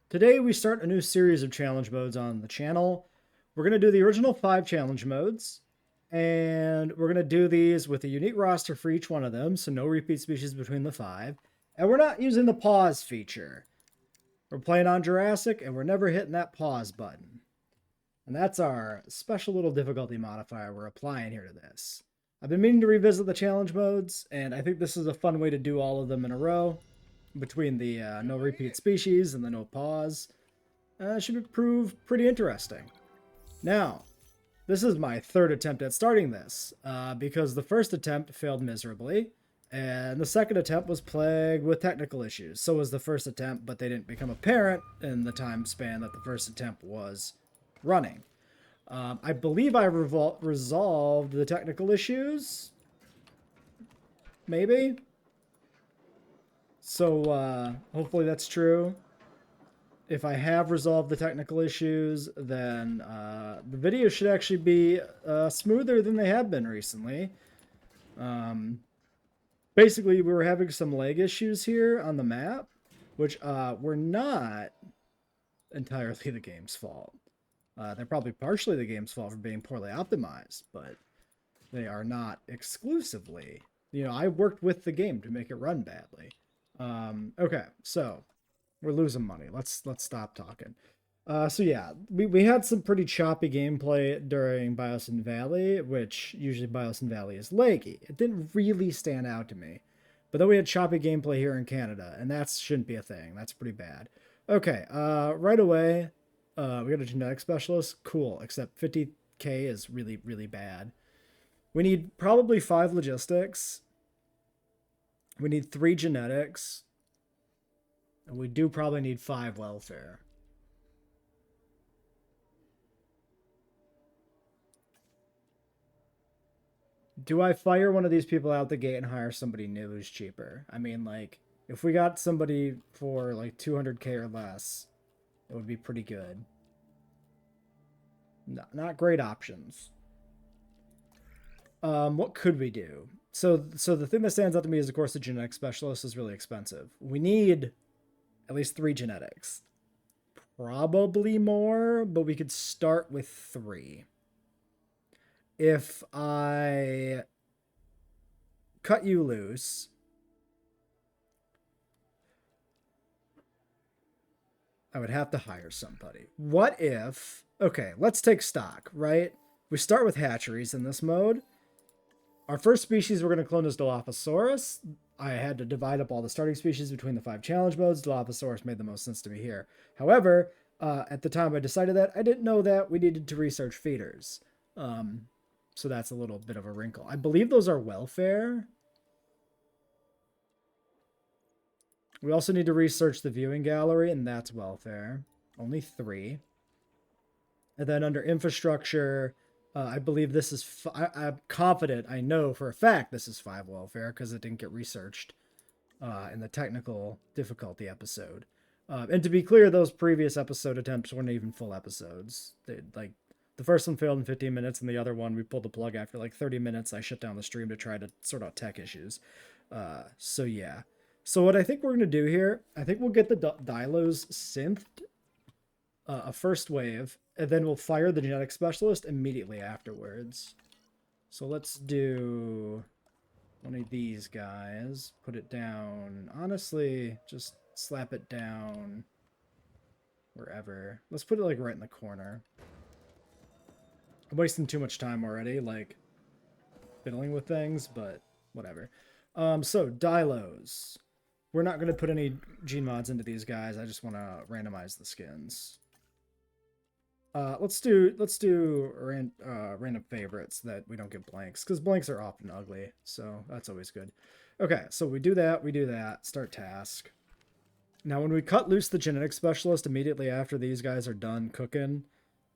Today we start a new series of challenge modes on the channel. We're going to do the original 5 challenge modes, and we're going to do these with a unique roster for each one of them, so no repeat species between the 5. And we're not using the pause feature. We're playing on Jurassic, and we're never hitting that pause button. And that's our special little difficulty modifier we're applying here to this. I've been meaning to revisit the challenge modes, and I think this is a fun way to do all of them in a row between the no repeat species and the no pause. Should prove pretty interesting. Now, this is my third attempt at starting this, because the first attempt failed miserably, and the second attempt was plagued with technical issues. So was the first attempt, but they didn't become apparent in the time span that the first attempt was running. I believe I resolved the technical issues. Maybe. So hopefully that's true. If I have resolved the technical issues, then the videos should actually be smoother than they have been recently. Basically, we were having some lag issues here on the map, which were not entirely the game's fault. They're probably partially the game's fault for being poorly optimized, but they are not exclusively. I worked with the game to make it run badly. Okay, so we're losing money. Let's stop talking. So yeah, we had some pretty choppy gameplay during Biosyn Valley, which usually Biosyn Valley is laggy. It didn't really stand out to me. But then we had choppy gameplay here in Canada, and that shouldn't be a thing. That's pretty bad. Okay, right away, we got a genetic specialist. Cool, except 50k is really, really bad. We need probably 5 logistics. We need 3 genetics. And we do probably need 5 welfare. Do I fire one of these people out the gate and hire somebody new who's cheaper? I mean, like, if we got somebody for like 200k or less, it would be pretty good. No, not great options. What could we do? So the thing that stands out to me is, of course, the genetic specialist is really expensive. We need at least 3 genetics. Probably more, but we could start with 3. If I cut you loose, I would have to hire somebody. What if, okay, let's take stock, right? We start with hatcheries in this mode. Our first species we're going to clone is Dilophosaurus. I had to divide up all the starting species between the 5 challenge modes. Dilophosaurus made the most sense to me here. However, at the time I decided that, I didn't know that we needed to research feeders. So that's a little bit of a wrinkle. I believe those are welfare. We also need to research the viewing gallery, and that's welfare. Only 3. And then under infrastructure, I believe this is... I'm confident, I know for a fact this is 5 welfare, because it didn't get researched in the technical difficulty episode. And to be clear, those previous episode attempts weren't even full episodes. The first one failed in 15 minutes, and the other one, we pulled the plug after like 30 minutes. I shut down the stream to try to sort out tech issues. So yeah. So what I think we're going to do here, I think we'll get the Dilos synthed, a first wave, and then we'll fire the genetic specialist immediately afterwards. So let's do one of these guys. Put it down. Honestly, just slap it down wherever. Let's put it like right in the corner. I'm wasting too much time already, like, fiddling with things, but whatever. So, Dilos. We're not going to put any gene mods into these guys. I just want to randomize the skins. Let's do random favorites that we don't get blanks, because blanks are often ugly, so that's always good. Okay, so we do that, start task. Now, when we cut loose the genetic specialist immediately after these guys are done cooking,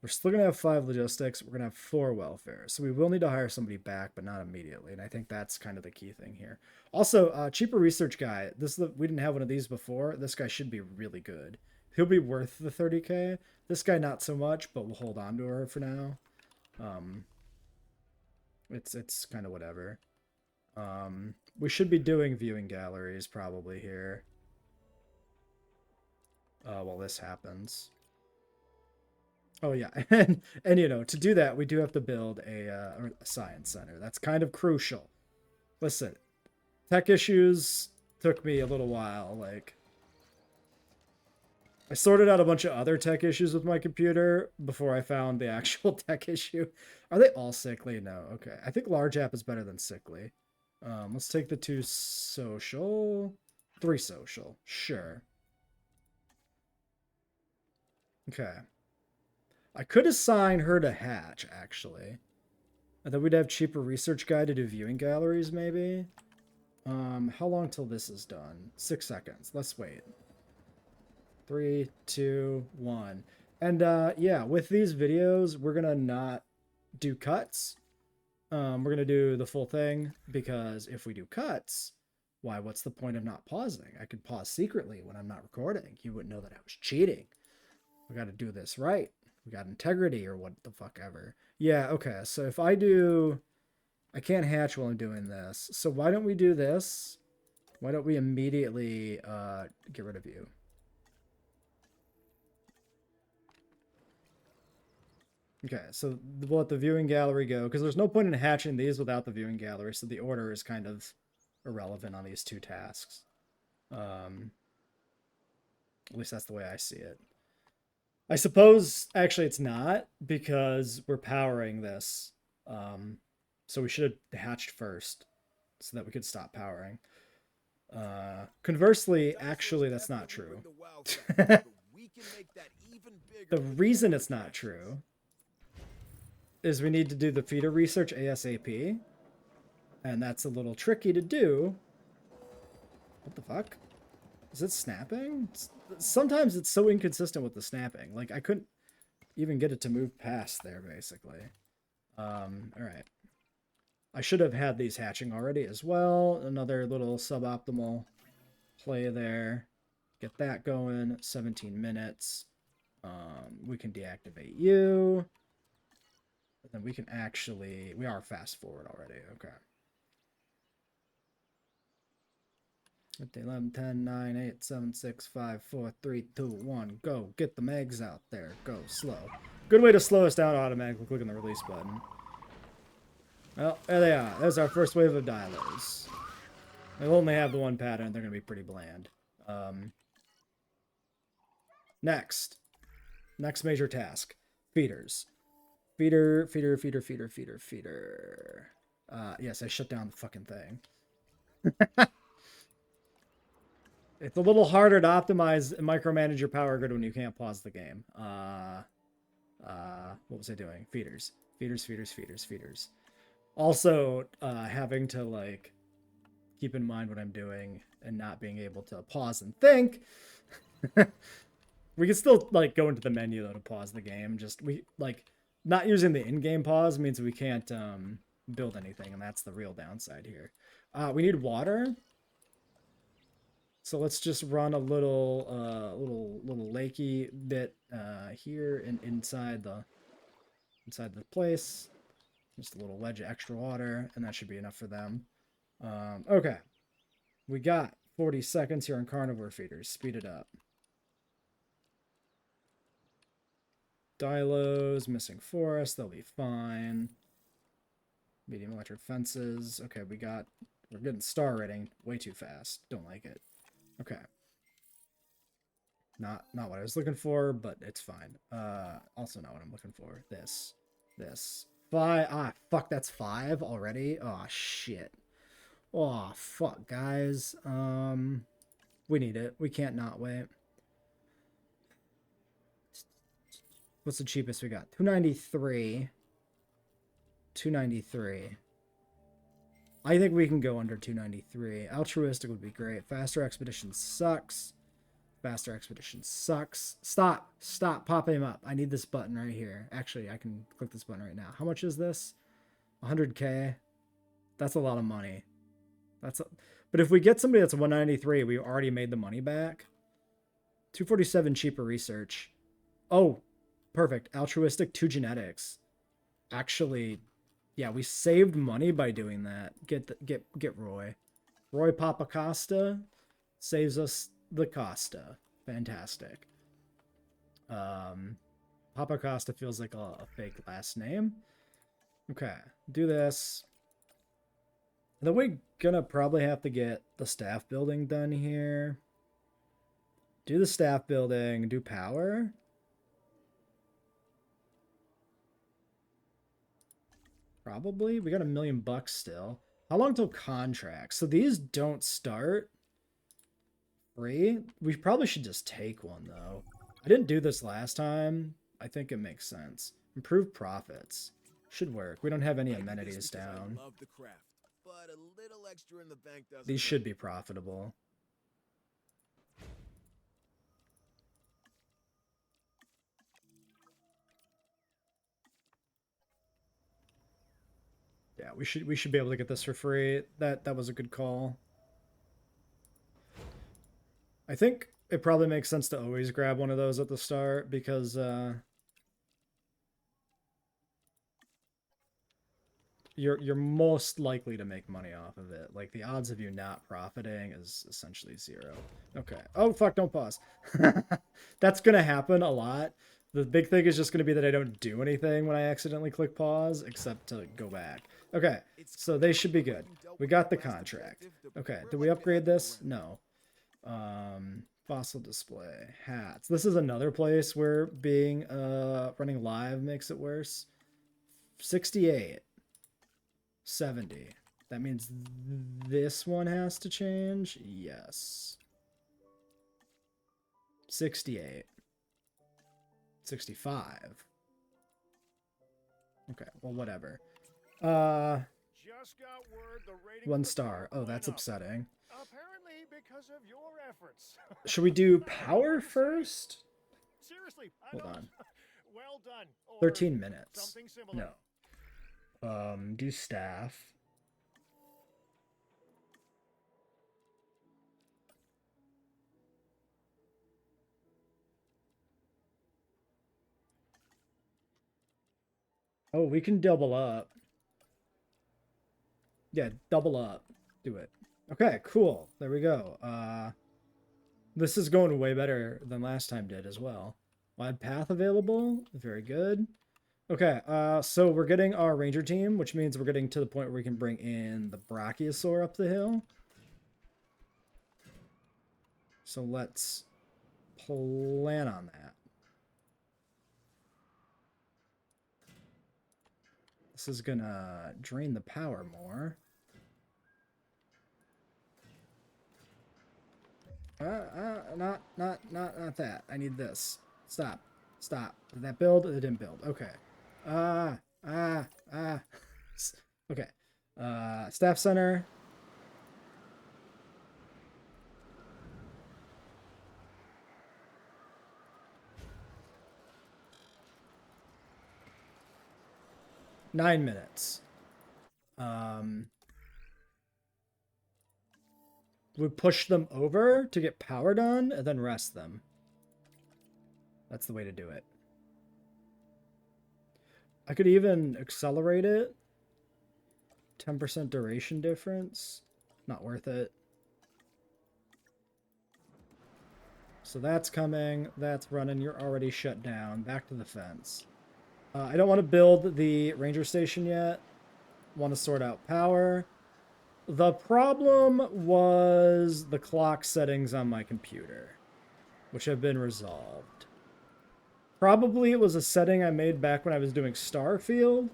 we're still going to have 5 logistics. We're going to have 4 welfare. So we will need to hire somebody back, but not immediately. And I think that's kind of the key thing here. Also, cheaper research guy. We didn't have one of these before. This guy should be really good. He'll be worth the 30k. This guy not so much, but we'll hold on to her for now. It's kind of whatever. We should be doing viewing galleries probably here. while this happens. Oh yeah, and you know, to do that, we do have to build a science center. That's kind of crucial. Listen, tech issues took me a little while. Like, I sorted out a bunch of other tech issues with my computer before I found the actual tech issue. Are they all sickly? No. Okay. I think large app is better than sickly. Let's take the 2 social, 3 social. Sure. Okay. I could assign her to Hatch, actually. And then we'd have cheaper research guide to do viewing galleries, maybe. How long till this is done? 6 seconds. Let's wait. 3, 2, 1. And yeah, with these videos, we're gonna not do cuts. We're gonna do the full thing, because if we do cuts, why, what's the point of not pausing? I could pause secretly when I'm not recording. You wouldn't know that I was cheating. We got to do this right. We got integrity, or what the fuck ever. Yeah, okay. So if I do... I can't hatch while I'm doing this. So why don't we do this? Why don't we immediately get rid of you? Okay, so we'll let the viewing gallery go, because there's no point in hatching these without the viewing gallery, so the order is kind of irrelevant on these 2 tasks. At least that's the way I see it. I suppose, actually, it's not, because we're powering this. So we should have hatched first, so that we could stop powering. Conversely, actually, that's not true. The reason it's not true is we need to do the feeder research ASAP, and that's a little tricky to do. What the fuck? Is it snapping? Sometimes it's so inconsistent with the snapping. Like, I couldn't even get it to move past there, basically. Alright. I should have had these hatching already as well. Another little suboptimal play there. Get that going. 17 minutes. We can deactivate you. But then we can actually... We are fast forward already. Okay. 11, 10, 9, 8, 7, 6, 5, 4, 3, 2, 1. Go. Get the megs out there. Go. Slow. Good way to slow us down automatically clicking the release button. Well, there they are. There's our first wave of dialos. They'll only have the one pattern. They're going to be pretty bland. Next. Next major task. Feeders. Feeder. Yes, I shut down the fucking thing. It's a little harder to optimize and micromanage your power grid when you can't pause the game. What was I doing? Feeders. Feeders. Also, having to, like, keep in mind what I'm doing and not being able to pause and think. We can still, like, go into the menu, though, to pause the game. Just, not using the in-game pause means we can't, build anything, and that's the real downside here. We need water. So let's just run a little lakey bit here and inside the place. Just a little wedge of extra water, and that should be enough for them. Okay. We got 40 seconds here on carnivore feeders. Speed it up. Dilos, missing forest, they'll be fine. Medium electric fences. Okay, we're getting star rating way too fast. Don't like it. Okay. Not what I was looking for, but it's fine. Also not what I'm looking for. This. 5. Fuck, that's 5 already? Oh, shit. Oh, fuck, guys. We need it. We can't not wait. What's the cheapest we got? 293. 293. I think we can go under 293. Altruistic would be great. Faster Expedition sucks. Stop popping him up. I need this button right here. Actually, I can click this button right now. How much is this? 100k. That's a lot of money. But if we get somebody that's 193, we already made the money back. 247 cheaper research. Oh, perfect. Altruistic 2 genetics. Actually, yeah, we saved money by doing that. Get Roy. Roy Papacosta saves us the Costa. Fantastic. Papa Costa feels like a fake last name. Okay, do this. Then we're gonna probably have to get the staff building done here. Do the staff building, do power. Probably. We got $1 million still. How long till contracts? So these don't start free. We probably should just take one though. I didn't do this last time. I think it makes sense. Improve profits. Should work. We don't have any amenities down. These should be profitable. Yeah, we should be able to get this for free. That was a good call. I think it probably makes sense to always grab one of those at the start because you're most likely to make money off of it. Like the odds of you not profiting is essentially 0. Okay. Oh fuck, don't pause. That's gonna happen a lot. The big thing is just gonna be that I don't do anything when I accidentally click pause, except to go back. Okay, so they should be good. We got the contract. Okay, did we upgrade this? No. Fossil display, hats. This is another place where being running live makes it worse. 68. 70. That means this one has to change? Yes. 68. 65. Okay, well, whatever. Just got word the rating 1 star. Oh, that's upsetting. Apparently because of your efforts. Should we do power first? Seriously, Hold on. Well done. 13 minutes. Something similar. No. Do staff. Oh, we can double up. Yeah, double up. Do it. Okay, cool. There we go. This is going way better than last time did as well. Wide path available. Very good. Okay, so we're getting our ranger team, which means we're getting to the point where we can bring in the brachiosaur up the hill. So let's plan on that. This is gonna drain the power more. Not that. I need this. Stop. Stop. Did that build? It didn't build. Okay. Okay. Staff center. Nine minutes. We push them over to get power done and then rest them. That's the way to do it. I could even accelerate it. 10% duration difference. Not worth it. So that's coming. That's running. You're already shut down. Back to the fence. I don't want to build the ranger station yet. Want to sort out power. The problem was the clock settings on my computer, which have been resolved. Probably it was a setting I made back when I was doing Starfield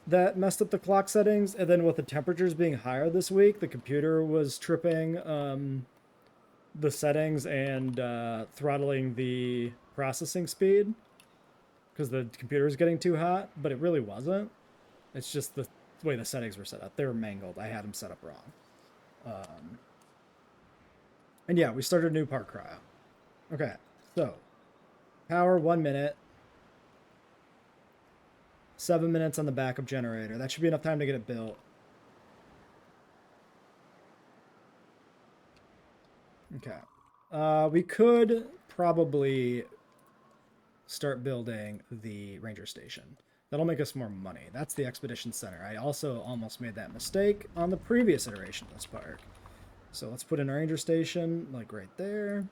that messed up the clock settings, and then with the temperatures being higher this week, the computer was tripping the settings and throttling the processing speed because the computer was getting too hot, but it really wasn't. It's just the way the settings were set up. They were mangled. I had them set up wrong. And yeah, we started a new park cryo. Okay, so power 1 minute. 7 minutes on the backup generator. That should be enough time to get it built. Okay. We could probably start building the ranger station. That'll make us more money. That's the expedition center. I also almost made that mistake on the previous iteration of this park. So let's put in our ranger station, like right there.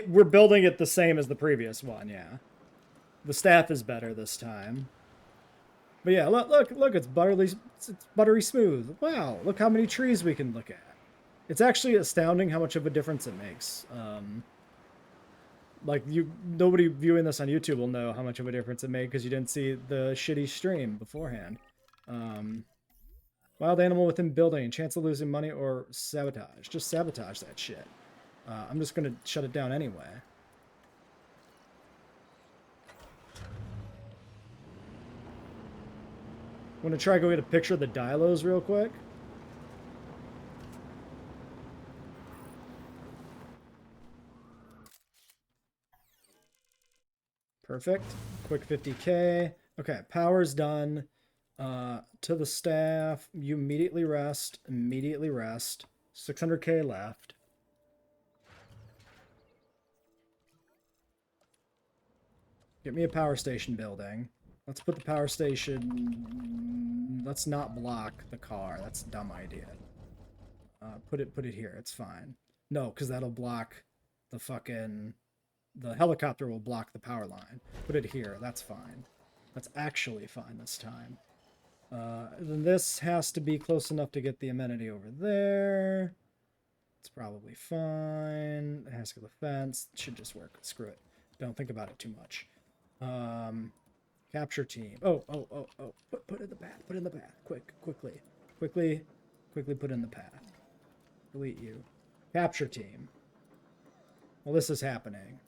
We're building it the same as the previous one, yeah. The staff is better this time. But yeah, look, it's buttery smooth. Wow, look how many trees we can look at. It's actually astounding how much of a difference it makes. Like nobody viewing this on YouTube will know how much of a difference it made because you didn't see the shitty stream beforehand. Wild animal within building, chance of losing money or sabotage. Just sabotage that shit. I'm just gonna shut it down anyway. Want to try to go get a picture of the Dilos real quick? Perfect. Quick 50k. Okay, power's done. To the staff, you immediately rest. Immediately rest. 600k left. Get me a power station building. Let's put the power station... Let's not block the car. That's a dumb idea. Put it here. It's fine. No, because that'll block the fucking... The helicopter will block the power line. Put it here. That's fine. That's actually fine this time. Then this has to be close enough to get the amenity over there. It's probably fine. It has to go to the fence. It should just work. Screw it. Don't think about it too much. Capture team. Oh. Put in the path. Put in the path. Quickly put in the path. Delete you. Capture team. Well, this is happening.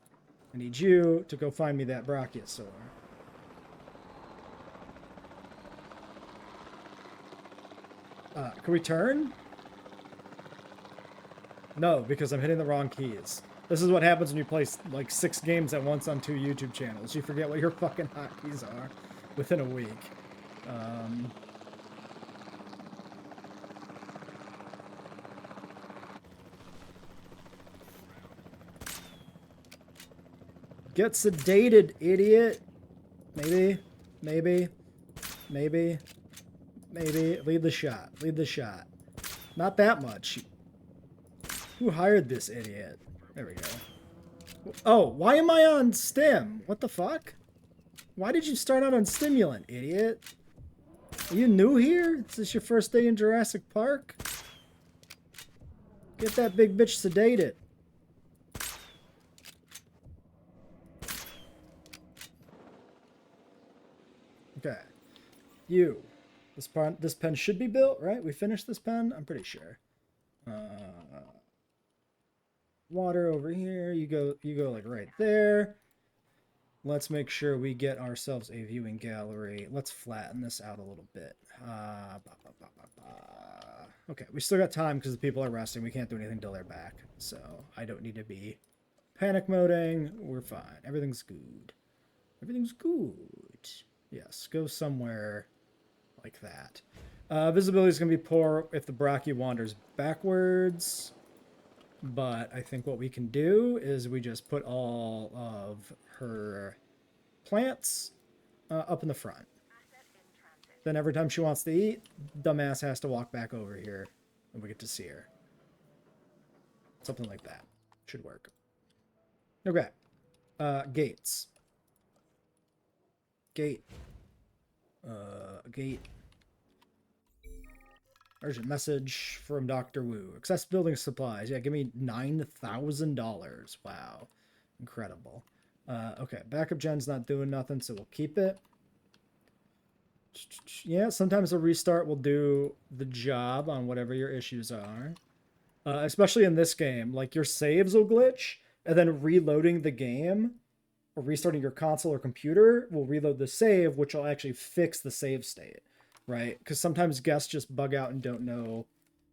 I need you to go find me that brachiosaur. Can we turn? No, because I'm hitting the wrong keys. This is what happens when you play like 6 games at once on 2 YouTube channels. You forget what your fucking hotkeys are within a week. Get sedated, idiot. Maybe. Lead the shot. Lead the shot. Not that much. Who hired this idiot? There we go. Oh, why am I on stim? What the fuck? Why did you start out on stimulant, idiot? Are you new here? Is this your first day in Jurassic Park? Get that big bitch sedated. Okay. You. This pen should be built, right? We finished this pen? I'm pretty sure. Water over here. You go like right there. Let's make sure we get ourselves a viewing gallery. Let's flatten this out a little bit. Okay, we still got time because the people are resting. We can't do anything till they're back. So I don't need to be panic moding. We're fine. Everything's good. Everything's good. Yes, go somewhere like that. Visibility is going to be poor if the Brachii wanders backwards. But I think what we can do is we just put all of her plants up in the front. Then every time she wants to eat, dumbass has to walk back over here and we get to see her. Something like that. Should work. Okay. Gates. Gate. Gate. Urgent message from Dr. Wu. Access building supplies. Yeah, give me $9,000. Wow. Incredible. Okay, backup gen's not doing nothing, so we'll keep it. Yeah, sometimes a restart will do the job on whatever your issues are. Especially in this game. Like, your saves will glitch, and then reloading the game, or restarting your console or computer, will reload the save, which will actually fix the save state. Right? Because sometimes guests just bug out and don't know.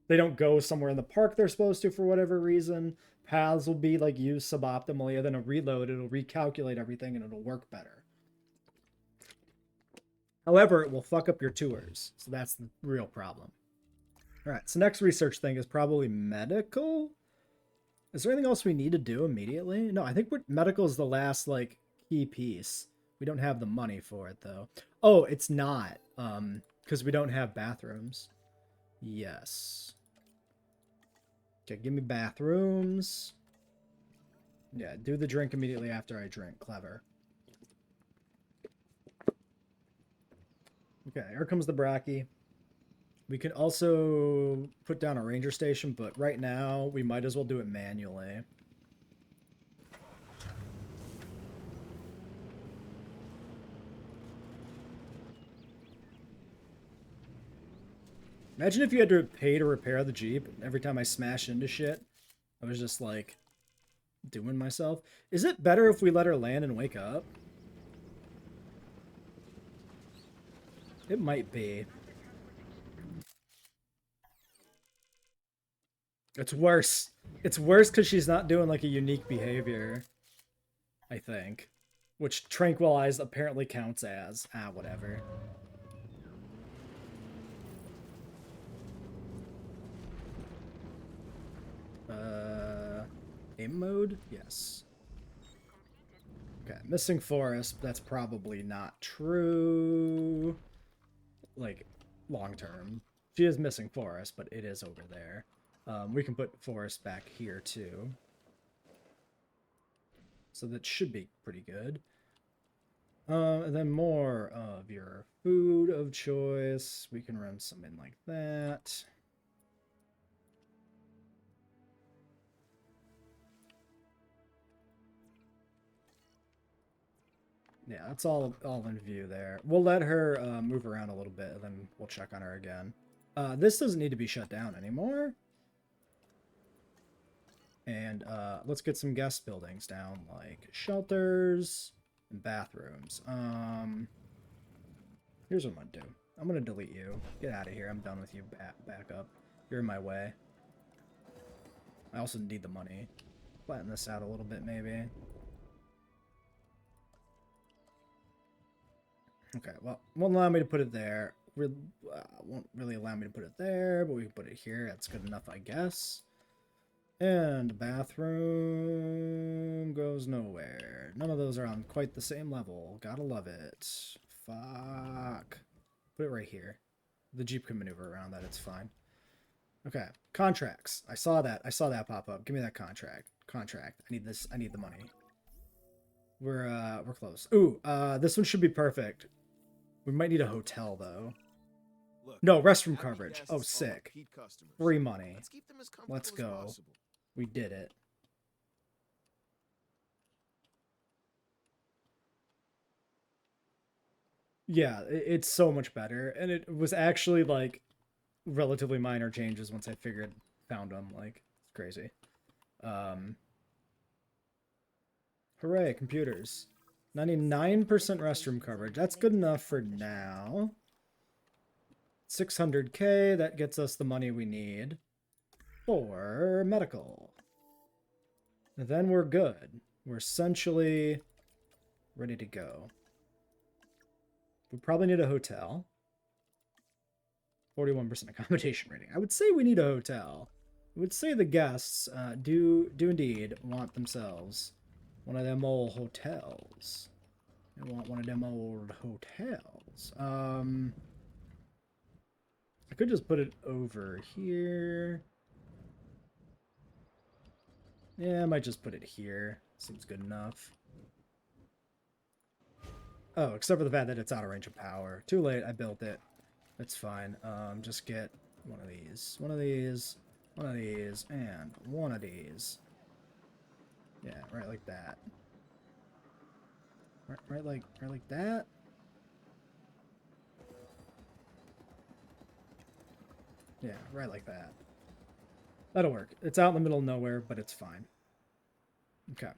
They don't go somewhere in the park they're supposed to for whatever reason. Paths will be like used suboptimally, and then a reload, it'll recalculate everything and it'll work better. However, it will fuck up your tours. So that's the real problem. Alright, so next research thing is probably medical? Is there anything else we need to do immediately? No, I think medical is the last, like, key piece. We don't have the money for it, though. Oh, it's not. Because we don't have bathrooms. Yes. Okay, give me bathrooms. Yeah, do the drink immediately after I drink. Clever. Okay, here comes the Bracky. We could also put down a ranger station, but right now we might as well do it manually. Imagine if you had to pay to repair the Jeep. Every time I smash into shit, I was just like doing myself. Is it better if we let her land and wake up? It might be. It's worse. It's worse because she's not doing like a unique behavior, I think. Which Tranquilize apparently counts as. Ah, whatever. Aim mode? Yes. Okay, missing forest. That's probably not true. Like, long term. She is missing forest, but it is over there. We can put forest back here too. So that should be pretty good. And then more of your food of choice. We can run some in like that. Yeah, that's all in view there. We'll let her move around a little bit, and then we'll check on her again. This doesn't need to be shut down anymore. And let's get some guest buildings down, like shelters and bathrooms. Here's what I'm gonna do. I'm gonna delete you. Get out of here. I'm done with you. Back up. You're in my way. I also need the money. Flatten this out a little bit, maybe. Okay, well, won't allow me to put it there. Won't really allow me to put it there, but we can put it here. That's good enough, I guess. And bathroom goes nowhere. None of those are on quite the same level. Gotta love it. Fuck. Put it right here. The Jeep can maneuver around that. It's fine. Okay. Contracts. I saw that. I saw that pop up. Give me that contract. Contract. I need this. I need the money. We're close. Ooh, this one should be perfect. We might need a hotel though. Look, No, restroom happy coverage. guests Oh, are sick. repeat customers. Free money. Let's keep them as comfortable Let's as go. possible. We did it. Yeah, it's so much better. And it was actually like relatively minor changes once I found them. Like, it's crazy. Hooray, computers. 99% restroom coverage. That's good enough for now. 600K, that gets us the money we need for medical. And then we're good. We're essentially ready to go. We probably need a hotel. 41% accommodation rating. I would say we need a hotel. I would say the guests do indeed want themselves one of them old hotels. They want one of them old hotels. I could just put it over here. Yeah, I might just put it here. Seems good enough. Oh, except for the fact that it's out of range of power. Too late, I built it. It's fine. Just get one of these. One of these. One of these. And one of these. Yeah, right like that. Right like that. Yeah, right like that. That'll work. It's out in the middle of nowhere, but it's fine. Okay.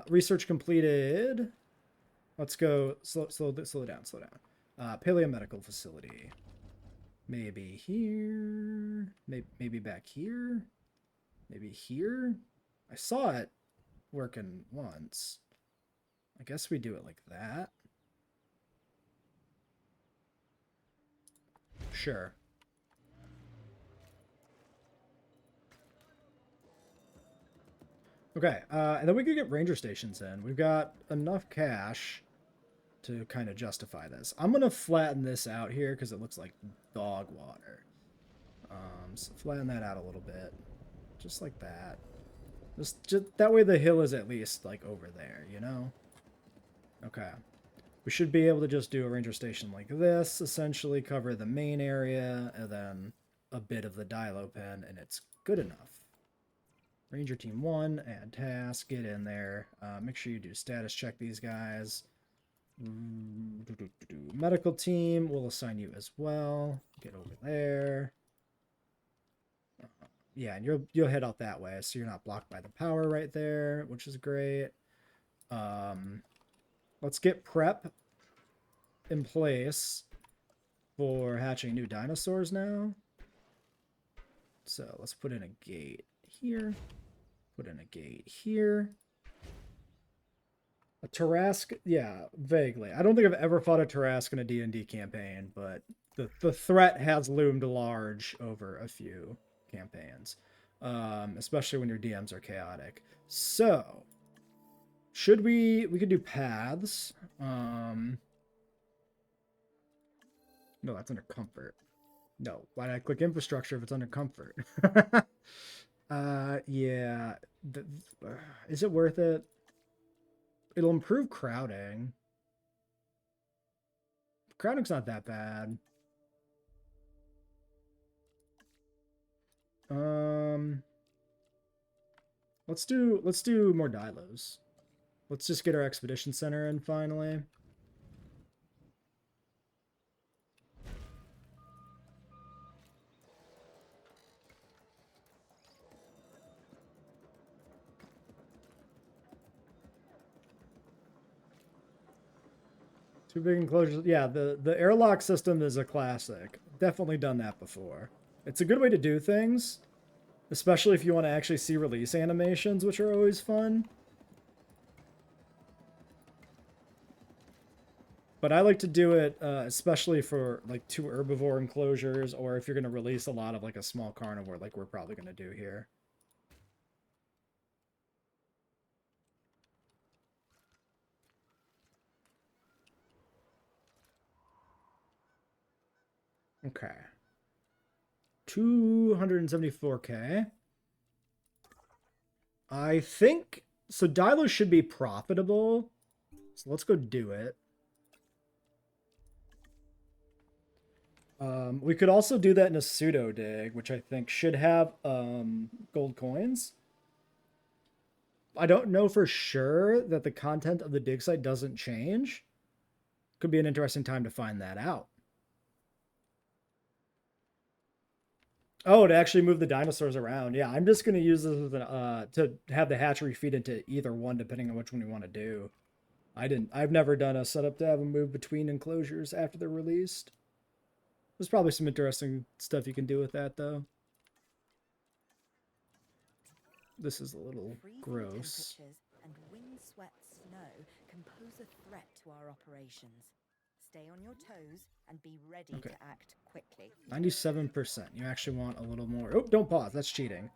Research completed. Let's go. Slow down. Paleomedical facility. Maybe here. Maybe back here. Maybe here. I saw it working once. I guess we do it like that. Sure. Okay, and then we could get ranger stations in. We've got enough cash to kind of justify this. I'm going to flatten this out here because it looks like dog water. So flatten that out a little bit. Just like that. Just that way the hill is at least like over there, you know? Okay. We should be able to just do a ranger station like this, essentially cover the main area, and then a bit of the Dilo pen, and it's good enough. Ranger Team 1, add task, get in there. Make sure you do status check these guys. Medical team, we'll assign you as well. Get over there. Yeah, and you'll head out that way, so you're not blocked by the power right there, which is great. Let's get prep in place for hatching new dinosaurs now. So let's put in a gate here. Put in a gate here. A Tarrasque, yeah, vaguely. I don't think I've ever fought a Tarrasque in a D&D campaign, but the threat has loomed large over a few campaigns, especially when your DMs are chaotic. So, should we could do paths. No, that's under comfort. No, why did I click infrastructure if it's under comfort? Yeah. Is it worth it? It'll improve crowding. Crowding's not that bad. Let's do more Dilos. Let's just get our expedition center in finally. Two big enclosures. Yeah, the airlock system is a classic. Definitely done that before. It's a good way to do things, especially if you want to actually see release animations, which are always fun. But I like to do it, especially for like 2 herbivore enclosures, or if you're going to release a lot of like a small carnivore, like we're probably going to do here. Okay. 274k. I think so. Dilo should be profitable, so let's go do it. We could also do that in a pseudo dig, which I think should have gold coins. I don't know for sure that the content of the dig site doesn't change. Could be an interesting time to find that out. Oh, to actually move the dinosaurs around. Yeah, I'm just going to use this as an, to have the hatchery feed into either one, depending on which one we want to do. I've never done a setup to have them move between enclosures after they're released. There's probably some interesting stuff you can do with that, though. This is a little gross. And wind-swept snow can pose a threat to our operations. Stay on your toes and be ready to act quickly. 97%. You actually want a little more. Oh, don't pause. That's cheating.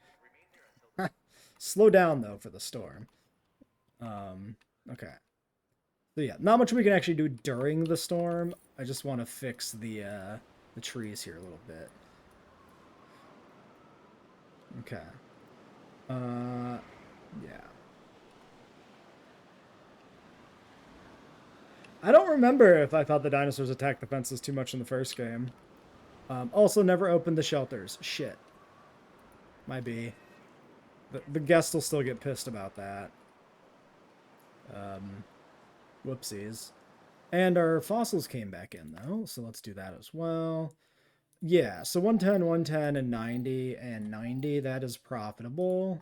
Slow down, though, for the storm. Okay. So, yeah, not much we can actually do during the storm. I just want to fix the trees here a little bit. Okay. Yeah. I don't remember if I thought the dinosaurs attacked the fences too much in the first game. Also, never opened the shelters. Shit. Might be. The guests will still get pissed about that. Whoopsies. And our fossils came back in, though, so let's do that as well. Yeah, so 110, 110, and 90, that is profitable.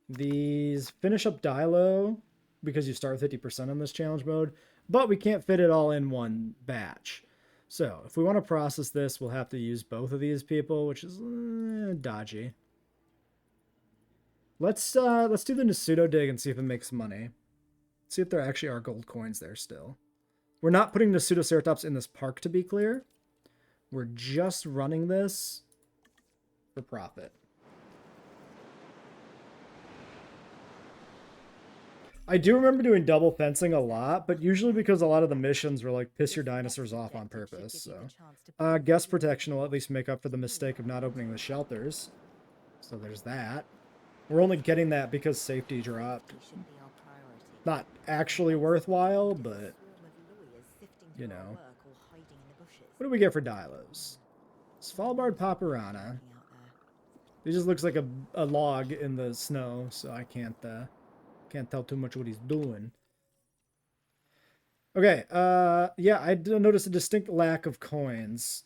These finish up Dilo, because you start 50% on this challenge mode, but we can't fit it all in one batch. So, if we want to process this, we'll have to use both of these people, which is dodgy. Let's do the pseudo dig and see if it makes money. See if there actually are gold coins there still. We're not putting the Pseudoceratops in this park, to be clear. We're just running this for profit. I do remember doing double fencing a lot, but usually because a lot of the missions were like piss your dinosaurs off on purpose. So, guest protection will at least make up for the mistake of not opening the shelters. So there's that. We're only getting that because safety dropped. Should be our priority. Not actually worthwhile, but, Swarm of lawyers sifting you through our know. work or hiding in the bushes. What do we get for Dilos? Svalbard Paparana. Looking out there. He just looks like a log in the snow, so I can't tell too much what he's doing. Okay, yeah, I did notice a distinct lack of coins.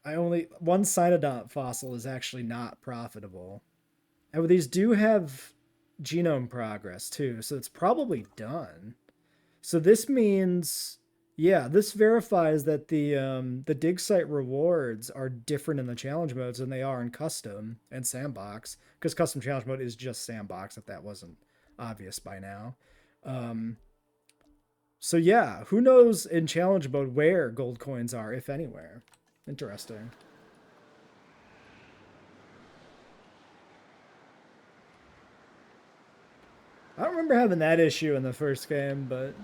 One Cynodont fossil is actually not profitable. And these do have genome progress too, so it's probably done. So this means, yeah, this verifies that the dig site rewards are different in the challenge modes than they are in custom and sandbox, because custom challenge mode is just sandbox, if that wasn't obvious by now. So yeah, who knows in challenge mode where gold coins are, if anywhere. Interesting. I don't remember having that issue in the first game, but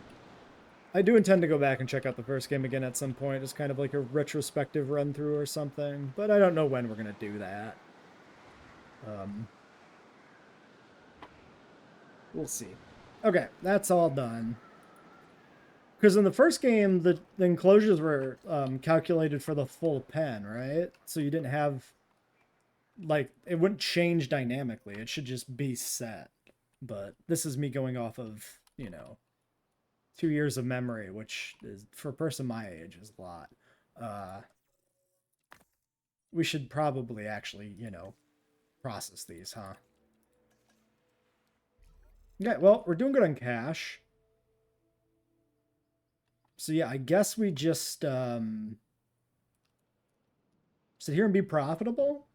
I do intend to go back and check out the first game again at some point as kind of like a retrospective run through or something, but I don't know when we're going to do that. We'll see. Okay, that's all done. Because in the first game, the enclosures were calculated for the full pen, right? So you didn't have, like, it wouldn't change dynamically. It should just be set. But this is me going off of, 2 years of memory, which is, for a person my age, is a lot. We should probably actually, process these, huh? Okay, well, we're doing good on cash. So yeah, I guess we just sit here and be profitable.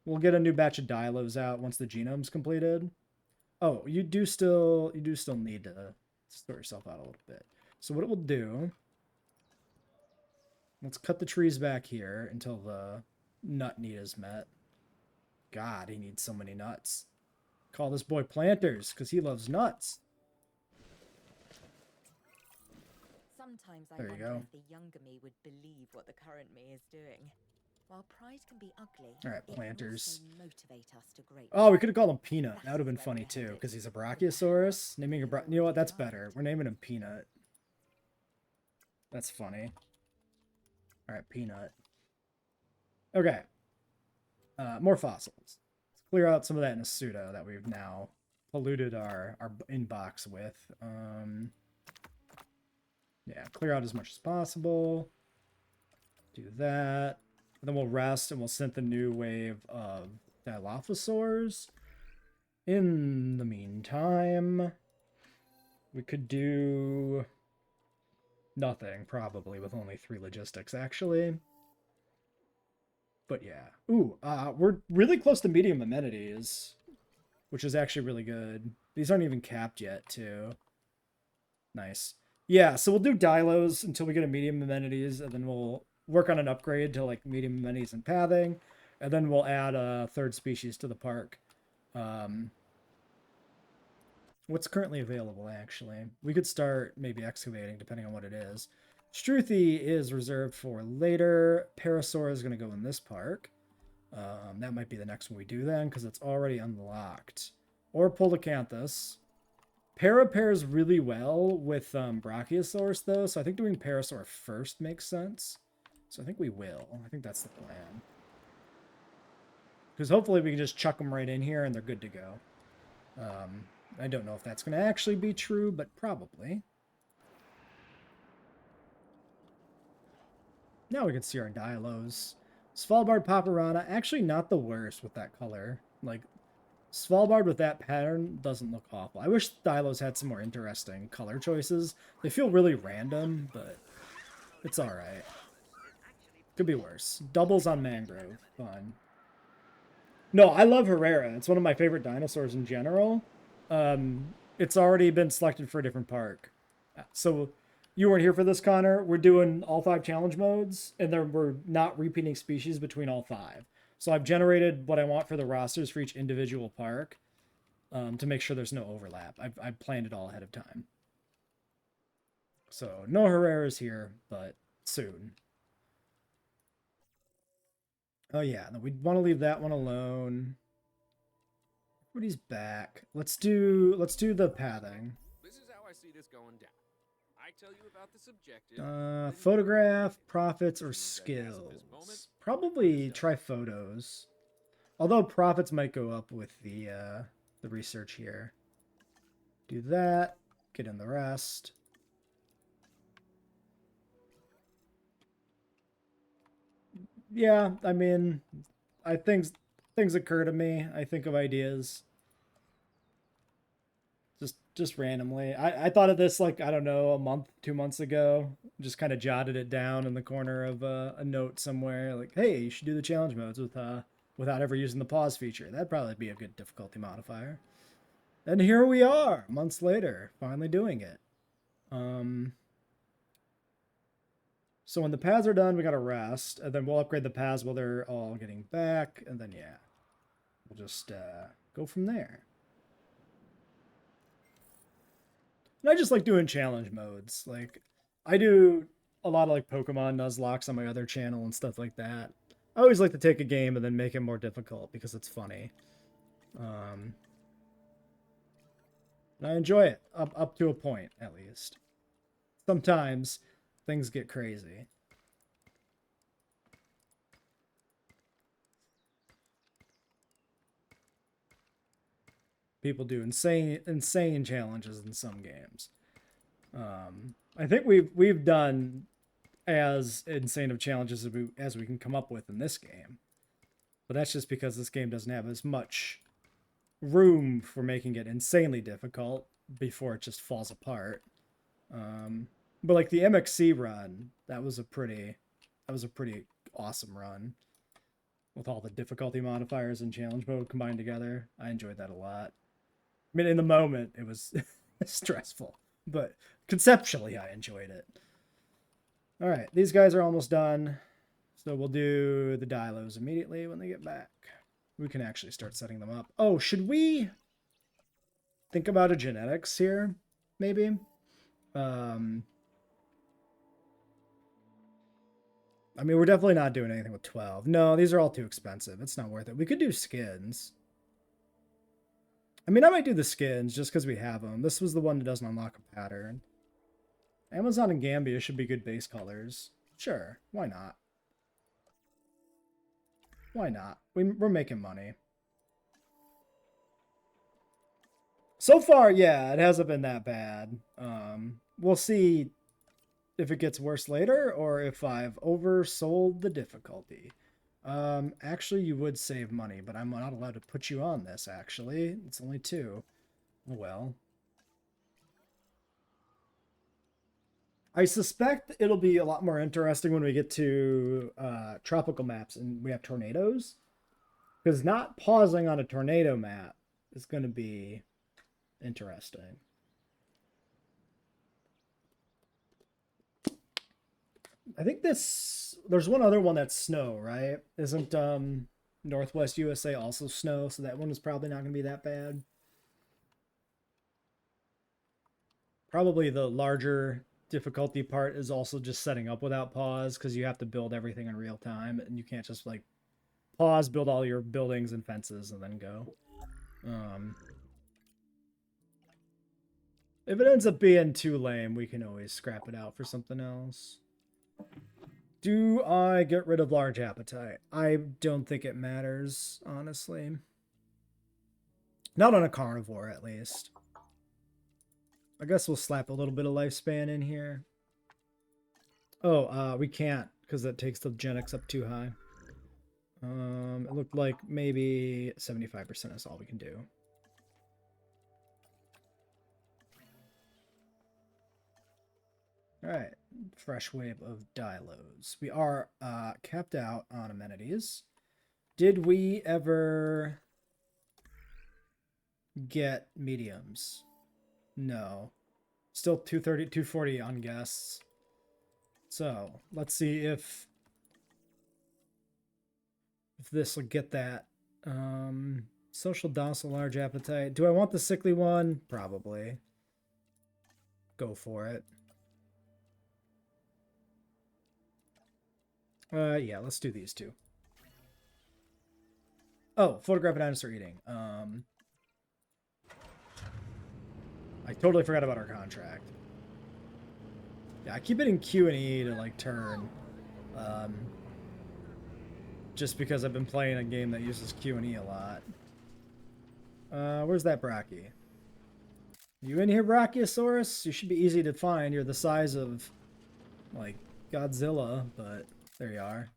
We'll get a new batch of Dilos out once the genome's completed. Oh, you do still need to sort yourself out a little bit. So what it will do, let's cut the trees back here until the nut need is met. God, he needs so many nuts. Call this boy Planters, because he loves nuts. Sometimes I There you wonder go. if the younger me would believe what the current me is doing. While pride can be ugly, All right, it Planters. can also motivate us to greatness. Oh, we could have called him Peanut. That would have been That's where funny we're too, headed. because he's a Brachiosaurus. Naming a you know what? That's better. We're naming him Peanut. That's funny. All right, Peanut. Okay. More fossils. Let's clear out some of that in a pseudo that we've now polluted our inbox with. Yeah, clear out as much as possible. Do that. And then we'll rest and we'll send the new wave of Dilophosaurs. In the meantime, we could do nothing, probably, with only 3 logistics, actually. But yeah. Ooh, we're really close to medium amenities, which is actually really good. These aren't even capped yet, too. Nice. Yeah, so we'll do Dilos until we get a medium amenities, and then we'll work on an upgrade to like medium amenities and pathing, and then we'll add a 3rd species to the park. What's currently available, actually? We could start maybe excavating, depending on what it is. Struthi is reserved for later. Parasaur is going to go in this park. That might be the next one we do then, because it's already unlocked. Or Polacanthus. Para pairs really well with Brachiosaurus, though, so I think doing Parasaur first makes sense. So I think we will. I think that's the plan. Because hopefully we can just chuck them right in here and they're good to go. I don't know if that's going to actually be true, but probably. Now we can see our Dilos. Svalbard Paparana, actually not the worst with that color. Like, Svalbard with that pattern doesn't look awful. I wish Dilos had some more interesting color choices. They feel really random, but it's alright. Could be worse. Doubles on Mangrove. Fun. No, I love Herrera. It's one of my favorite dinosaurs in general. It's already been selected for a different park. So you weren't here for this, Connor. We're doing all 5 challenge modes, and then we're not repeating species between all 5. So I've generated what I want for the rosters for each individual park to make sure there's no overlap. I've planned it all ahead of time. So no Herrera's here, but soon. Oh yeah, we want to leave that one alone. Everybody's back. Let's do the pathing. This is how I see this going down. I tell you about this objective. Photograph, profits, or skills. Probably try photos. Although profits might go up with the research here. Do that. Get in the rest. Yeah, I mean, things occur to me. I think of ideas just randomly. I thought of this like, I don't know, a month, 2 months ago. Just kind of jotted it down in the corner of a note somewhere. Like, hey, you should do the challenge modes without ever using the pause feature. That'd probably be a good difficulty modifier. And here we are, months later, finally doing it. So when the paths are done, we gotta rest, and then we'll upgrade the paths while they're all getting back, and then yeah, we'll just go from there. And I just like doing challenge modes. Like, I do a lot of like Pokemon Nuzlocke on my other channel and stuff like that. I always like to take a game and then make it more difficult because it's funny. And I enjoy it up to a point, at least. Sometimes things get crazy. People do insane challenges in some games. I think we've done as insane of challenges as we can come up with in this game, but that's just because this game doesn't have as much room for making it insanely difficult before it just falls apart. But like the MXC run, that was a pretty awesome run with all the difficulty modifiers and challenge mode combined together. I enjoyed that a lot. I mean, in the moment, it was stressful, but conceptually, I enjoyed it. All right, these guys are almost done, so we'll do the dilos immediately when they get back. We can actually start setting them up. Oh, should we think about a genetics here, maybe? I mean, we're definitely not doing anything with 12. No, these are all too expensive. It's not worth it. We could do skins. I mean, I might do the skins just because we have them. This was the one that doesn't unlock a pattern. Amazon and Gambia should be good base colors. Sure, why not? Why not? We're making money. So far, yeah, it hasn't been that bad. We'll see if it gets worse later or if I've oversold the difficulty. Actually, you would save money, but I'm not allowed to put you on this, actually. It's only 2. Oh, well. I suspect it'll be a lot more interesting when we get to tropical maps and we have tornadoes. Because not pausing on a tornado map is going to be interesting. I think there's one other one that's snow, right? Isn't Northwest USA also snow? So that one is probably not going to be that bad. Probably the larger difficulty part is also just setting up without pause because you have to build everything in real time and you can't just like pause, build all your buildings and fences and then go. If it ends up being too lame, we can always scrap it out for something else. Do I get rid of large appetite? I don't think it matters, honestly. Not on a carnivore, at least. I guess we'll slap a little bit of lifespan in here. Oh, we can't, because that takes the genetics up too high. It looked like maybe 75% is all we can do. Alright, fresh wave of dilos. We are capped out on amenities. Did we ever get mediums? No. Still 230, 240 on guests. So, let's see if this will get that. Social docile, large appetite. Do I want the sickly one? Probably. Go for it. Yeah, let's do these two. Oh, photograph a dinosaur eating. I totally forgot about our contract. Yeah, I keep hitting Q and E to like turn. Just because I've been playing a game that uses Q and E a lot. Where's that Brachii? You in here, Brachiosaurus? You should be easy to find. You're the size of, like, Godzilla, but there you are.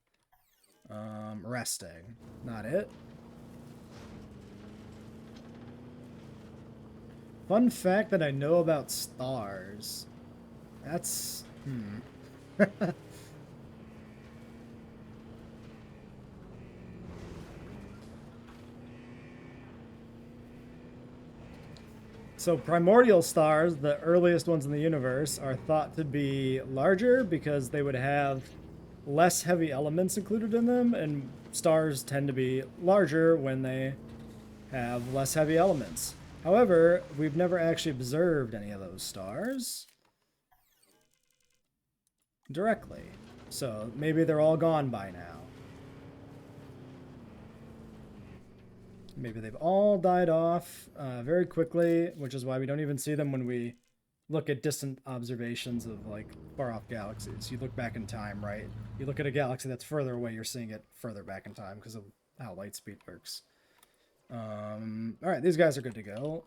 Resting. Not it. Fun fact that I know about stars. That's... So primordial stars, the earliest ones in the universe, are thought to be larger because they would have less heavy elements included in them, and stars tend to be larger when they have less heavy elements. However, we've never actually observed any of those stars directly. So maybe they're all gone by now. Maybe they've all died off very quickly, which is why we don't even see them when we look at distant observations of, like, far-off galaxies. You look back in time, right? You look at a galaxy that's further away, you're seeing it further back in time because of how light speed works. Alright, these guys are good to go.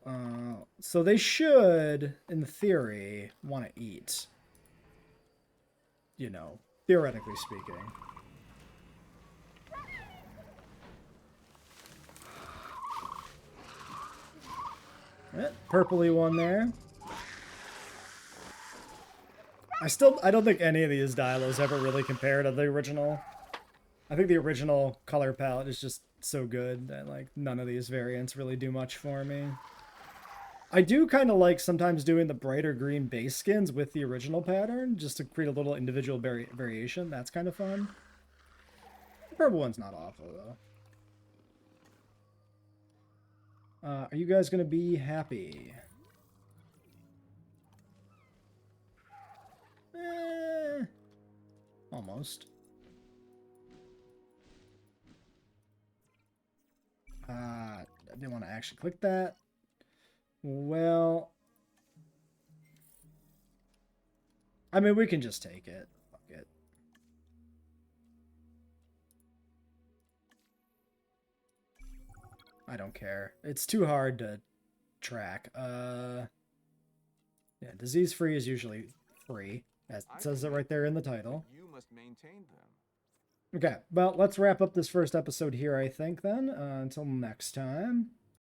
So they should, in theory, want to eat. You know, theoretically speaking. Purpley one there. I don't think any of these dialos ever really compare to the original. I think the original color palette is just so good that, like, none of these variants really do much for me. I do kind of like sometimes doing the brighter green base skins with the original pattern, just to create a little individual variation. That's kind of fun. The purple one's not awful, though. Are you guys going to be happy? Almost. I didn't want to actually click that. Well, I mean, we can just take it. Fuck it. I don't care. It's too hard to track. Yeah, disease-free is usually free. As it says it right there in the title. You must maintain them. Okay, well, let's wrap up this first episode here, I think, then. Until next time.